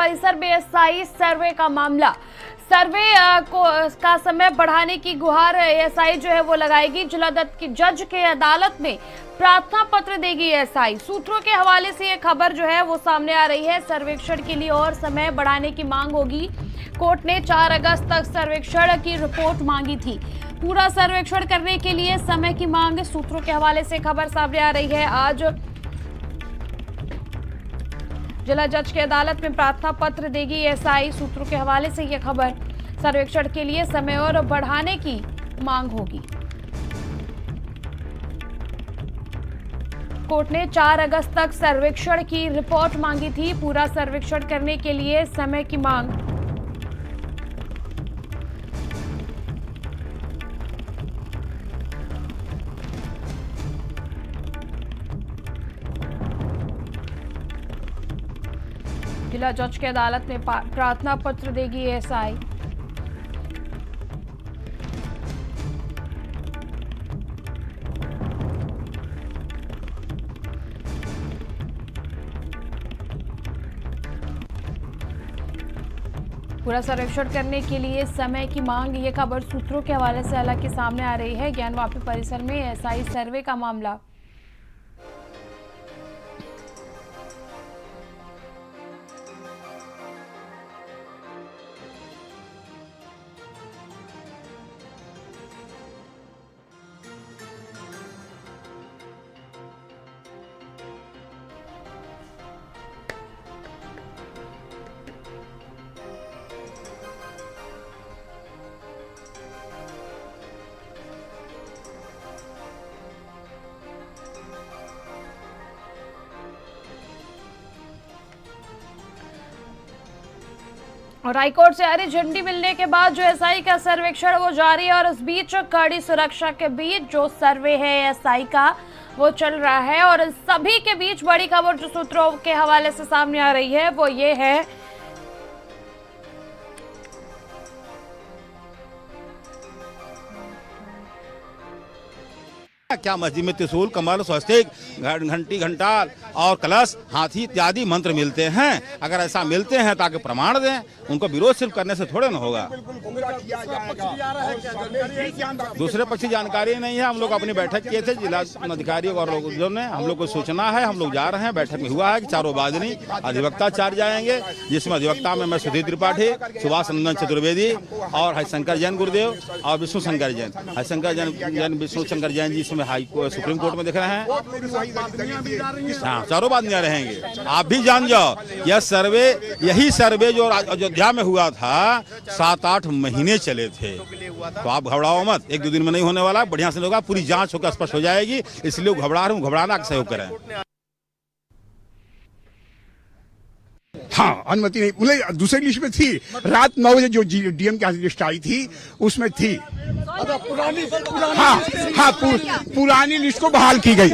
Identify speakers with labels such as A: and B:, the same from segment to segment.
A: परिसर में एएसआई सर्वे का मामला। सर्वे का समय बढ़ाने की गुहार एएसआई जो है वो लगाएगी। जिला जज के अदालत में प्रार्थना पत्र देगी एएसआई। सूत्रों के हवाले से ये खबर जो है वो सामने आ रही है। सर्वेक्षण के लिए और समय बढ़ाने की मांग होगी। कोर्ट ने 4 अगस्त तक सर्वेक्षण की रिपोर्ट मांगी थी। पूरा सर्वेक्षण करने के लिए समय की मांग। सूत्रों के हवाले से खबर सामने आ रही है। आज जिला जज की अदालत में प्रार्थना पत्र देगी एएसआई। सूत्रों के हवाले से यह खबर। सर्वेक्षण के लिए समय और बढ़ाने की मांग होगी। कोर्ट ने 4 अगस्त तक सर्वेक्षण की रिपोर्ट मांगी थी। पूरा सर्वेक्षण करने के लिए समय की मांग। जिला जज की अदालत में प्रार्थना पत्र देगी एएसआई। पूरा सर्वेक्षण करने के लिए समय की मांग। ये खबर सूत्रों के हवाले से हालांकि सामने आ रही है। ज्ञानवापी परिसर में एएसआई सर्वे का मामला। और हाईकोर्ट से हरी झंडी मिलने के बाद जो एएसआई का सर्वेक्षण वो जारी है। और इस बीच कड़ी सुरक्षा के बीच जो सर्वे है एएसआई का वो चल रहा है। और सभी के बीच बड़ी खबर जो सूत्रों के हवाले से सामने आ रही है वो ये है
B: क्या मस्जिद में त्रिशूल, कमल, स्वस्तिक, घंटी, घंटाल और कलश, हाथी इत्यादि मंत्र मिलते हैं। अगर ऐसा मिलते हैं ताकि प्रमाण दें। उनको विरोध सिर्फ करने से थोड़े ना होगा। दूसरे पक्ष की जानकारी नहीं है। हम लोग अपनी बैठक किए थे जिला अधिकारी और लोगों ने हम लोग को सूचना है। हम लोग जा रहे हैं। बैठक में हुआ है कि चारों वादनी अधिवक्ता 4 जाएंगे, जिसमें अधिवक्ता में मैं सुधीर त्रिपाठी, सुभाष नंदन चतुर्वेदी और हरिशंकर जैन गुरुदेव और विष्णु शंकर जैन। हरिशंकर जैन विष्णु शंकर जैन जी इसमें सुप्रीम कोर्ट में दिख रहे हैं। हाँ, चारों वादनियां रहेंगे। आप भी जान जाओ यह सर्वे, यही सर्वे जो अयोध्या में हुआ था 7-8 महीने चले थे। तो आप घबराओ मत, 1-2 दिन में नहीं होने वाला। बढ़िया से होगा, पूरी जांच होकर स्पष्ट हो जाएगी। इसलिए घबरा रहे हूँ, घबराना का सहयोग करें।
C: हाँ, अनुमति नहीं। बोले दूसरी लिस्ट में थी। रात 9 बजे जो डीएम की लिस्ट आई थी उसमें थी। हाँ, पुरानी लिस्ट को बहाल की गई।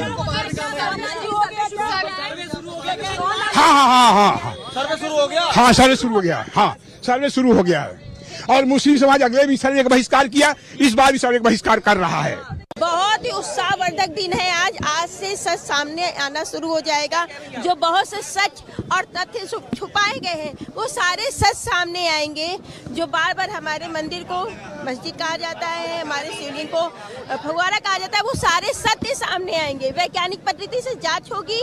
C: हाँ, सर्वे शुरू हो गया। हाँ, सर्वे शुरू हो गया। हाँ, सर्वे शुरू हो गया है। और मुस्लिम समाज अगले भी सर्वे का बहिष्कार किया, इस बार भी सर्वे का बहिष्कार कर रहा है।
D: बहुत ही उत्साहवर्धक दिन है आज से सच सामने आना शुरू हो जाएगा। जो बहुत से सच और तथ्य छुपाए गए हैं वो सारे सच सामने आएंगे। जो बार बार हमारे मंदिर को मस्जिद कहा जाता है, हमारे शिवलिंग को फव्वारा कहा जाता है, वो सारे सत्य सामने आएंगे। वैज्ञानिक पद्धति से जांच होगी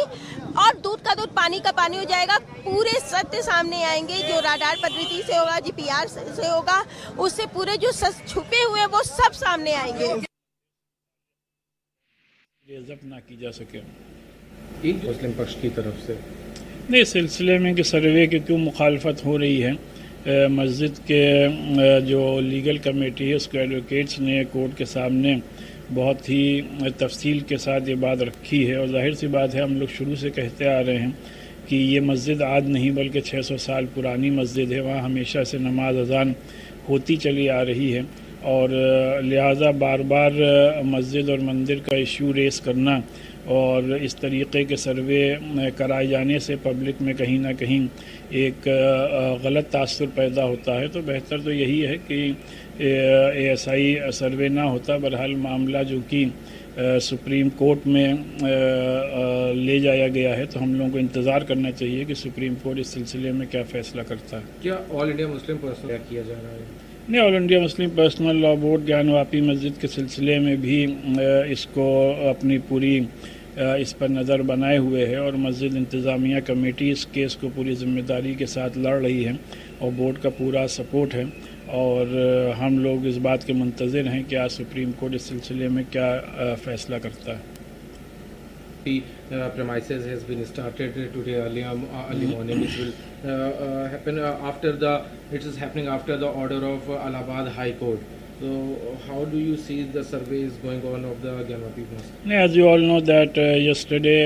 D: और दूध का दूध, पानी का पानी हो जाएगा। पूरे सत्य सामने आएंगे। जो राडार पद्धति से होगा, जीपीआर से होगा, उससे पूरे जो सच छुपे हुए वो सब सामने आएंगे।
E: जब्त ना की जा सके
F: मुस्लिम पक्ष की तरफ से
E: नहीं, सिलसिले में कि सर्वे की क्यों मुखालफत हो रही है। मस्जिद के जो लीगल कमेटी है उसके एडवोकेट्स ने कोर्ट के सामने बहुत ही तफसील के साथ ये बात रखी है। और जाहिर सी बात है, हम लोग शुरू से कहते आ रहे हैं कि ये मस्जिद आज नहीं बल्कि 600 साल पुरानी मस्जिद है। वहाँ हमेशा से नमाज अजान होती चली आ रही है। और लिहाजा बार बार मस्जिद और मंदिर का इशू रेस करना और इस तरीके के सर्वे कराए जाने से पब्लिक में कहीं ना कहीं एक गलत तासुर पैदा होता है। तो बेहतर तो यही है कि एएसआई सर्वे ना होता। बहरहाल मामला जो कि सुप्रीम कोर्ट में ले जाया गया है, तो हम लोगों को इंतज़ार करना चाहिए कि सुप्रीम कोर्ट इस सिलसिले में क्या फ़ैसला करता है।
F: क्या ऑल इंडिया मुस्लिम पर्सनल किया जा रहा है?
E: नहीं, all India Muslim personal law board Gyanvapi मस्जिद के सिलसिले में भी इसको अपनी पूरी इस पर नज़र बनाए हुए है और मस्जिद इंतज़ामिया कमेटी इस केस को पूरी जिम्मेदारी के साथ लड़ रही है और बोर्ड का पूरा सपोर्ट है और हम लोग इस बात के मुंतज़िर हैं कि आज सुप्रीम कोर्ट इस सिलसिले में क्या फ़ैसला करता है।
F: The premises has been started today early morning. It will happen it is happening after the order of Allahabad High Court. So how do you see the surveys going on of the Gyanvapi Mosque?
E: As you all know that yesterday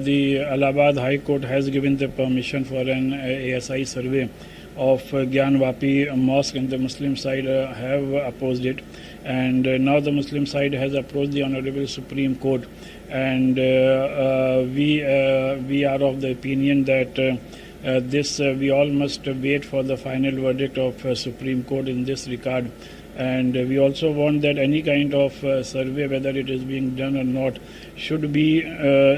E: the Allahabad High Court has given the permission for an ASI survey of Gyanvapi Mosque, and the Muslim side have opposed it, and now the Muslim side has approached the Honorable Supreme Court, and we are of the opinion that we all must wait for the final verdict of Supreme Court in this regard. And we also want that any kind of survey, whether it is being done or not, should be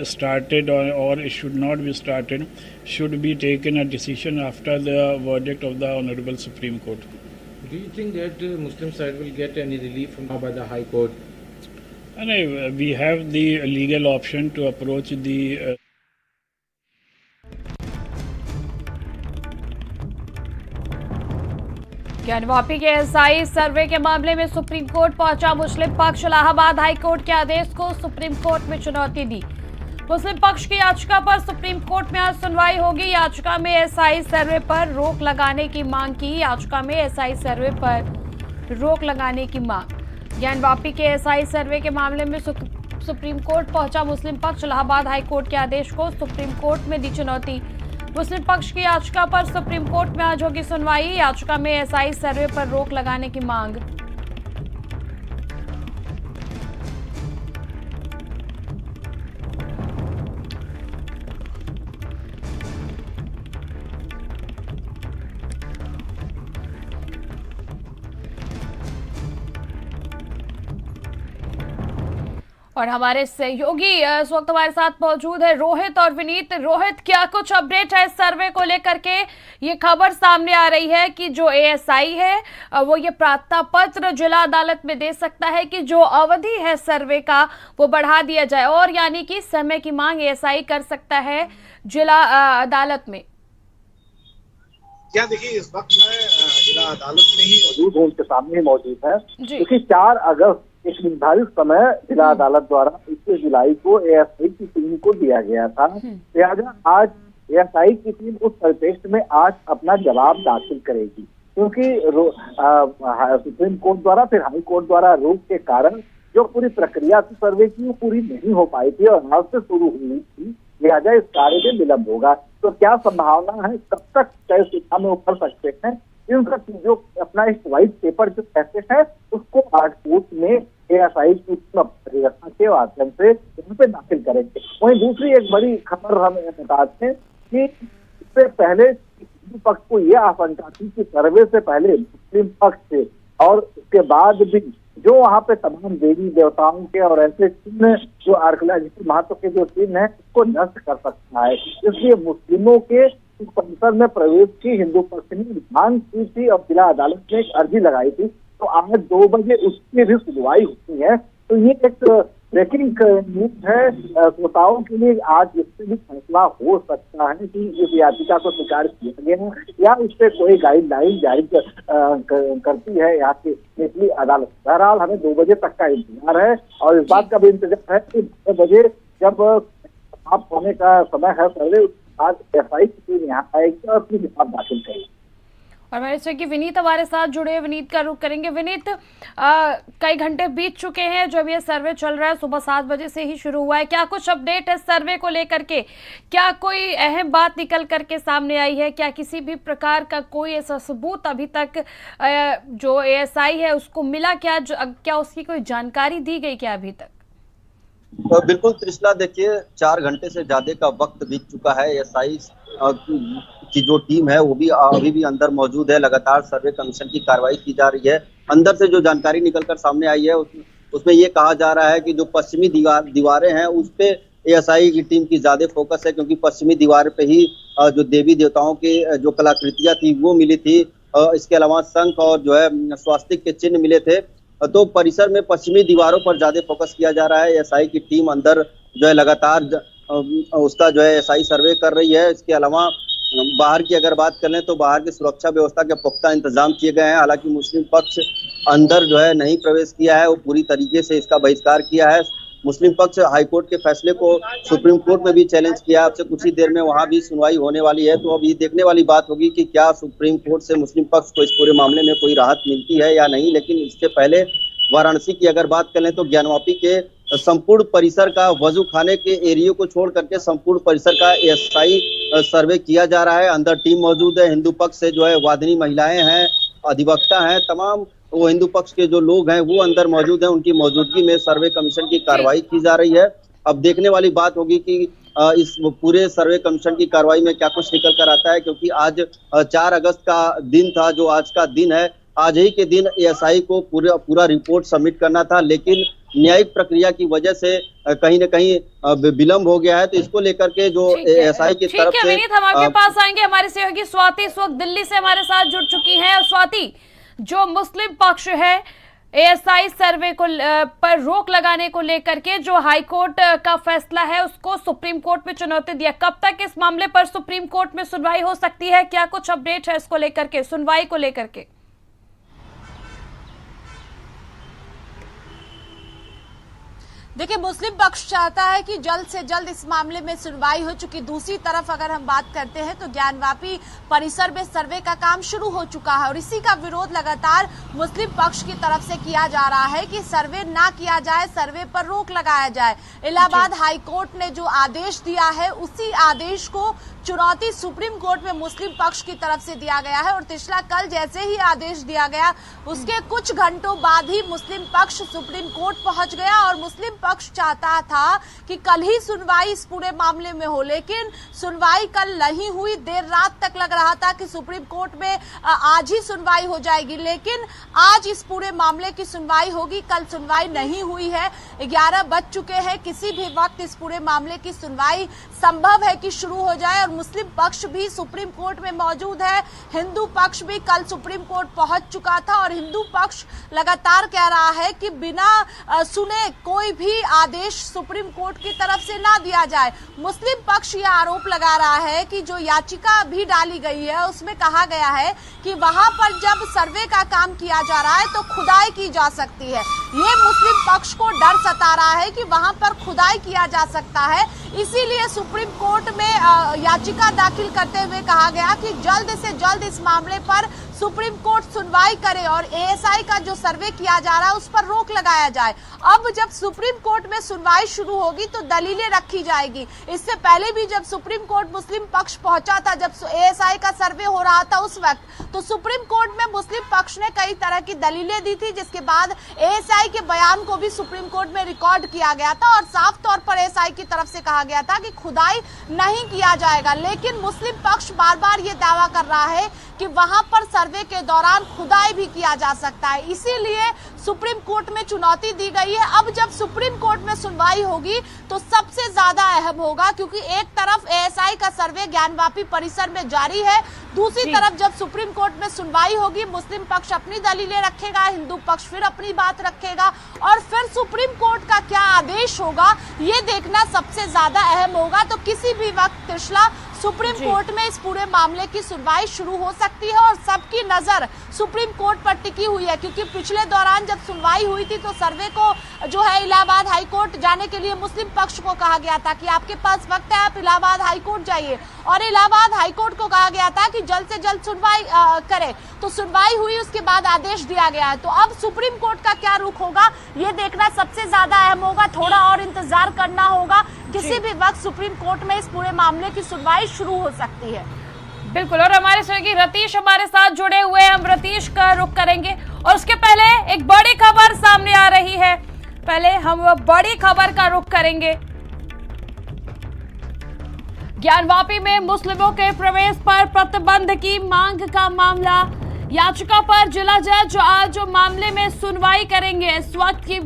E: started or it should not be started, should be taken a decision after the verdict of the Honorable Supreme Court.
F: Do you think that Muslim side will get any relief from now by the High Court?
E: And we have the legal option to approach the
A: Gyanvapi के SI सर्वे के मामले में supreme court पहुंचा मुस्लिम पक्ष। Allahabad high court के आदेश को supreme court में चुनौती दी। मुस्लिम पक्ष की याचिका पर सुप्रीम कोर्ट में आज सुनवाई होगी। याचिका में एसआई सर्वे पर रोक लगाने की मांग की। याचिका में एसआई सर्वे पर रोक लगाने की मांग। ज्ञानवापी के एसआई सर्वे के मामले में सुप्रीम कोर्ट पहुंचा मुस्लिम पक्ष। इलाहाबाद हाई कोर्ट के आदेश को सुप्रीम कोर्ट में दी चुनौती। मुस्लिम पक्ष की याचिका पर सुप्रीम कोर्ट में आज होगी सुनवाई। याचिका में एसआई सर्वे पर रोक लगाने की मांग। और हमारे सहयोगी इस वक्त हमारे साथ मौजूद है रोहित और विनीत। रोहित, क्या कुछ अपडेट है इस सर्वे को लेकर के? ये खबर सामने आ रही है कि जो एएसआई है वो ये प्रार्थना पत्र जिला अदालत में दे सकता है कि जो अवधि है सर्वे का वो बढ़ा दिया जाए, और यानी कि समय की मांग एएसआई कर सकता है जिला अदालत में।
G: क्या देखिए, इस वक्त मैं जिला अदालत में ही मौजूद हूँ, उनके सामने ही मौजूद है, क्योंकि 4 अगस्त एक निर्धारित समय जिला अदालत द्वारा 21 जुलाई को एएसआई की टीम को दिया गया था। लिहाजा आज एएसआई की टीम उस परिप्रेक्ष्य में आज अपना जवाब दाखिल करेगी, क्योंकि सुप्रीम कोर्ट द्वारा फिर हाई कोर्ट द्वारा रोक के कारण जो पूरी प्रक्रिया थी सर्वे की वो पूरी नहीं हो पाई थी और आज से शुरू हुई थी। लिहाजा इस कार्य में विलंब होगा। तो क्या संभावना है, कब तक तय सूचना में उतर सकते हैं, इन सब चीजों अपना इस व्हाइट पेपर जो कहते हैं उसको आज कोर्ट में एएसआई की व्यवस्था के माध्यम से यहाँ पे दाखिल करेंगे। वहीं दूसरी एक बड़ी खबर हम बताते हैं कि इससे पहले हिंदू पक्ष को यह आशंका थी कि सर्वे से पहले मुस्लिम पक्ष से और उसके बाद भी जो वहाँ पे तमाम देवी देवताओं के और ऐसे चिन्ह जो आर्कियोलॉजिकल महत्व के जो चिन्ह है उसको नष्ट कर सकता है। इसलिए मुस्लिमों के परिसर में प्रवेश की हिंदू पक्ष ने मांग की थी और जिला अदालत में एक अर्जी लगाई थी। तो आज 2 बजे उसकी भी सुनवाई होती है। तो ये एक ब्रेकिंग न्यूज है श्रोताओं के लिए। आज इससे भी फैसला हो सकता है कि इस याचिका को स्वीकार किया गया या उस पर कोई गाइडलाइन जारी करती है यहाँ की निचली अदालत। बहरहाल हमें 2 बजे तक का इंतजार है और इस बात का भी इंतजार है कि 2 बजे जब समाप्त होने का समय है पहले आज एएसआई की टीम यहाँ आएगी और अपनी जवाब दाखिल करेगी।
A: और मेरे से कि विनीत हमारे साथ जुड़े, विनीत का रुख करेंगे। विनीत, कई घंटे बीत चुके हैं जब ये सर्वे चल रहा है, सुबह 7 बजे से ही शुरू हुआ है। क्या कुछ अपडेट है सर्वे को लेकर के? क्या कोई अहम बात निकल करके सामने आई है? क्या किसी भी प्रकार का कोई ऐसा सबूत अभी तक जो एएसआई है उसको मिला? क्या उसकी कोई जानकारी दी गई क्या अभी तक?
H: बिल्कुल त्रिशला, देखिए 4 घंटे से ज्यादा का वक्त बीत चुका है। एएसआई की जो टीम है वो भी अभी भी अंदर मौजूद है। लगातार सर्वे कमीशन की कार्रवाई की जा रही है। अंदर से जो जानकारी निकलकर सामने आई है उसमें ये कहा जा रहा है कि जो पश्चिमी दीवारें हैं उस पे एएसआई की टीम की ज्यादा फोकस है, क्योंकि पश्चिमी दीवार पे ही जो देवी देवताओं की जो कलाकृतियां थी वो मिली थी। इसके अलावा शंख और जो है स्वास्तिक के चिन्ह मिले थे। तो परिसर में पश्चिमी दीवारों पर ज्यादा फोकस किया जा रहा है। एएसआई की टीम अंदर जो है लगातार उसका जो है एएसआई सर्वे कर रही है। इसके अलावा बाहर की अगर बात कर लें तो बाहर की सुरक्षा व्यवस्था के पुख्ता इंतजाम किए गए हैं। हालांकि मुस्लिम पक्ष अंदर जो है नहीं प्रवेश किया है, वो पूरी तरीके से इसका बहिष्कार किया है। मुस्लिम पक्ष हाईकोर्ट के फैसले को सुप्रीम कोर्ट में भी चैलेंज किया। अब से कुछ ही देर में वहां भी सुनवाई होने वाली है। तो अब ये देखने वाली बात होगी कि क्या सुप्रीम कोर्ट से मुस्लिम पक्ष को इस पूरे मामले में कोई राहत मिलती है या नहीं। लेकिन इससे पहले वाराणसी की अगर बात करें तो ज्ञानवापी के संपूर्ण परिसर का, वजू खाने के एरिया को छोड़ करके संपूर्ण परिसर का एएसआई सर्वे किया जा रहा है। अंदर टीम मौजूद है। हिंदू पक्ष से जो है वादिनी महिलाएं हैं, अधिवक्ता हैं, तमाम वो हिंदू पक्ष के जो लोग हैं वो अंदर मौजूद हैं। उनकी मौजूदगी में सर्वे कमीशन की कार्रवाई की जा रही है। अब देखने वाली बात होगी कि इस पूरे सर्वे कमीशन की कार्रवाई में क्या कुछ निकल कर आता है, क्योंकि आज 4 अगस्त का दिन था, जो आज का दिन है। आज ही के दिन एएसआई को पूरा रिपोर्ट सबमिट करना था, लेकिन न्यायिक प्रक्रिया की वजह से कहीं न कहीं विलंब हो गया है। तो इसको लेकर के जो एएसआई की तरफ से
A: हम आपके पास आएंगे। हमारे सहयोगी स्वाति इस वक्त दिल्ली से हमारे साथ जुड़ चुकी हैं। और स्वाति, जो मुस्लिम पक्ष है एएसआई सर्वे को पर रोक लगाने को लेकर के जो हाईकोर्ट का फैसला है उसको सुप्रीम कोर्ट में चुनौती दिया, कब तक इस मामले पर सुप्रीम कोर्ट में सुनवाई हो सकती है? क्या कुछ अपडेट है इसको लेकर के, सुनवाई को लेकर के?
I: देखिए, मुस्लिम पक्ष चाहता है कि जल्द से जल्द इस मामले में सुनवाई हो चुकी। दूसरी तरफ अगर हम बात करते हैं तो ज्ञानवापी परिसर में सर्वे का काम शुरू हो चुका है और इसी का विरोध लगातार मुस्लिम पक्ष की तरफ से किया जा रहा है कि सर्वे ना किया जाए, सर्वे पर रोक लगाया जाए। इलाहाबाद हाईकोर्ट ने जो आदेश दिया है उसी आदेश को चुनौती सुप्रीम कोर्ट में मुस्लिम पक्ष की तरफ से दिया गया है और तिसला कल जैसे ही आदेश दिया गया उसके कुछ घंटों बाद ही मुस्लिम पक्ष सुप्रीम कोर्ट पहुंच गया और मुस्लिम पक्ष चाहता था कि कल ही सुनवाई इस पूरे मामले में हो, लेकिन सुनवाई कल नहीं हुई। देर रात तक लग रहा था कि सुप्रीम कोर्ट में आज ही सुनवाई हो जाएगी, लेकिन आज इस पूरे मामले की सुनवाई होगी। कल सुनवाई नहीं हुई है, 11 बज चुके हैं। किसी भी वक्त इस पूरे मामले की सुनवाई संभव है कि शुरू हो जाए और मुस्लिम पक्ष भी सुप्रीम कोर्ट में मौजूद है। हिंदू पक्ष भी कल सुप्रीम कोर्ट पहुंच चुका था और हिंदू पक्ष लगातार कह रहा है कि बिना सुने कोई भी आदेश सुप्रीम कोर्ट की तरफ से ना दिया जाए। मुस्लिम पक्ष यह आरोप लगा रहा है कि जो याचिका भी डाली गई है उसमें कहा गया है कि वहां पर जब सर्वे का काम किया जा रहा है तो खुदाई की जा सकती है। ये मुस्लिम पक्ष को डर सता रहा है कि वहां पर खुदाई किया जा सकता है, इसीलिए सुप्रीम कोर्ट में याचिका दाखिल करते हुए कहा गया कि जल्द से जल्द इस मामले पर सुप्रीम कोर्ट सुनवाई करे और एएसआई का जो सर्वे किया जा रहा है उस पर रोक लगाया जाए। अब जब सुप्रीम कोर्ट में सुनवाई शुरू होगी तो दलीलें रखी जाएगी। इससे पहले भी जब सुप्रीम कोर्ट मुस्लिम पक्ष पहुंचा था, जब एएसआई का सर्वे हो रहा था उस वक्त, तो सुप्रीम कोर्ट में मुस्लिम पक्ष ने कई तरह की दलीलें दी थी, जिसके बाद एएसआई के बयान को भी सुप्रीम कोर्ट में रिकॉर्ड किया गया था और साफ तौर पर एएसआई की तरफ से कहा गया था कि खुदाई नहीं किया जाएगा। लेकिन मुस्लिम पक्ष बार बार ये दावा कर रहा है कि वहां पर सर्वे के दौरान खुदाई भी किया जा सकता है, इसीलिए सुप्रीम कोर्ट में चुनौती दी गई है। अब जब सुप्रीम कोर्ट में सुनवाई होगी तो सबसे ज्यादा अहम होगा, क्योंकि एक तरफ एएसआई का सर्वे ज्ञानवापी परिसर में जारी है, दूसरी तरफ जब सुप्रीम कोर्ट में सुनवाई होगी मुस्लिम पक्ष अपनी दलीलें रखेगा, हिंदू पक्ष फिर अपनी बात रखेगा और फिर सुप्रीम कोर्ट का क्या आदेश होगा ये देखना सबसे ज्यादा अहम होगा। तो किसी भी वक्त त्रिशला सुप्रीम कोर्ट में इस पूरे मामले की सुनवाई शुरू हो सकती है और सबकी नजर सुप्रीम कोर्ट पर टिकी हुई है, क्योंकि पिछले दौरान जब सुनवाई हुई थी तो सर्वे को जो है इलाहाबाद हाईकोर्ट जाने के लिए मुस्लिम पक्ष को कहा गया था कि आपके पास वक्त है, आप इलाहाबाद हाईकोर्ट जाइए और इलाहाबाद हाईकोर्ट को कहा गया था कि जल्द से जल्द सुनवाई करे। तो सुनवाई हुई, उसके बाद आदेश दिया गया है। तो अब सुप्रीम कोर्ट का क्या रुख होगा ये देखना सबसे ज्यादा अहम होगा। थोड़ा और इंतजार करना होगा, किसी भी वक्त सुप्रीम कोर्ट में इस पूरे मामले की सुनवाई शुरू हो सकती है।
A: बिल्कुल, और हमारे सहयोगी रतीश हमारे साथ जुड़े हुए हैं, हम रतीश का रुख करेंगे और उसके पहले एक बड़ी खबर सामने आ रही है। पहले हम बड़ी खबर का रुख करेंगे। ज्ञानवापी में मुस्लिमों के प्रवेश पर प्रतिबंध की मांग का मामला, याचिका पर जिला जज आज मामले में सुनवाई करेंगे। इस वक्त की